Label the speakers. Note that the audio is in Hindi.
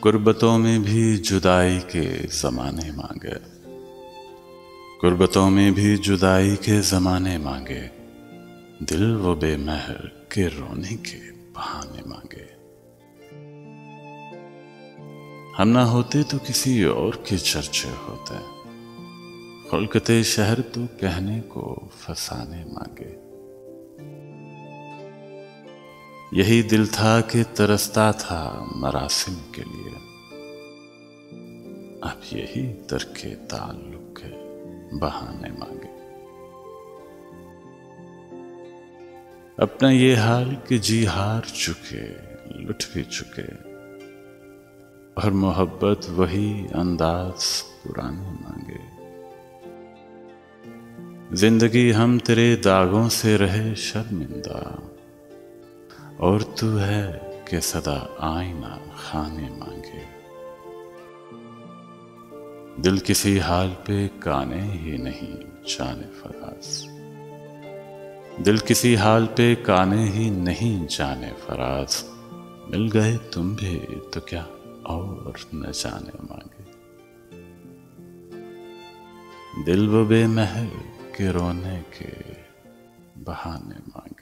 Speaker 1: गुर्बतों में भी जुदाई के ज़माने मांगे, गुर्बतों में भी जुदाई के ज़माने मांगे, दिल वो बेमहर के रोने के बहाने मांगे। हम ना होते तो किसी और के चर्चे होते, खुलकते शहर तो कहने को फसाने मांगे। यही दिल था कि तरसता था मरासिम के लिए, अब यही तरके ताल्लुक के बहाने मांगे। अपना ये हाल कि जी हार चुके, लुट भी चुके, और मोहब्बत वही अंदाज पुराने मांगे। जिंदगी हम तेरे दागों से रहे शर्मिंदा, और तू है कि सदा आईना खाने मांगे। दिल किसी हाल पे काने ही नहीं जाने फराज, दिल किसी हाल पे काने ही नहीं जाने फराज। मिल गए तुम भी तो क्या और न जाने मांगे। दिल वो बेमहर के रोने के बहाने मांगे।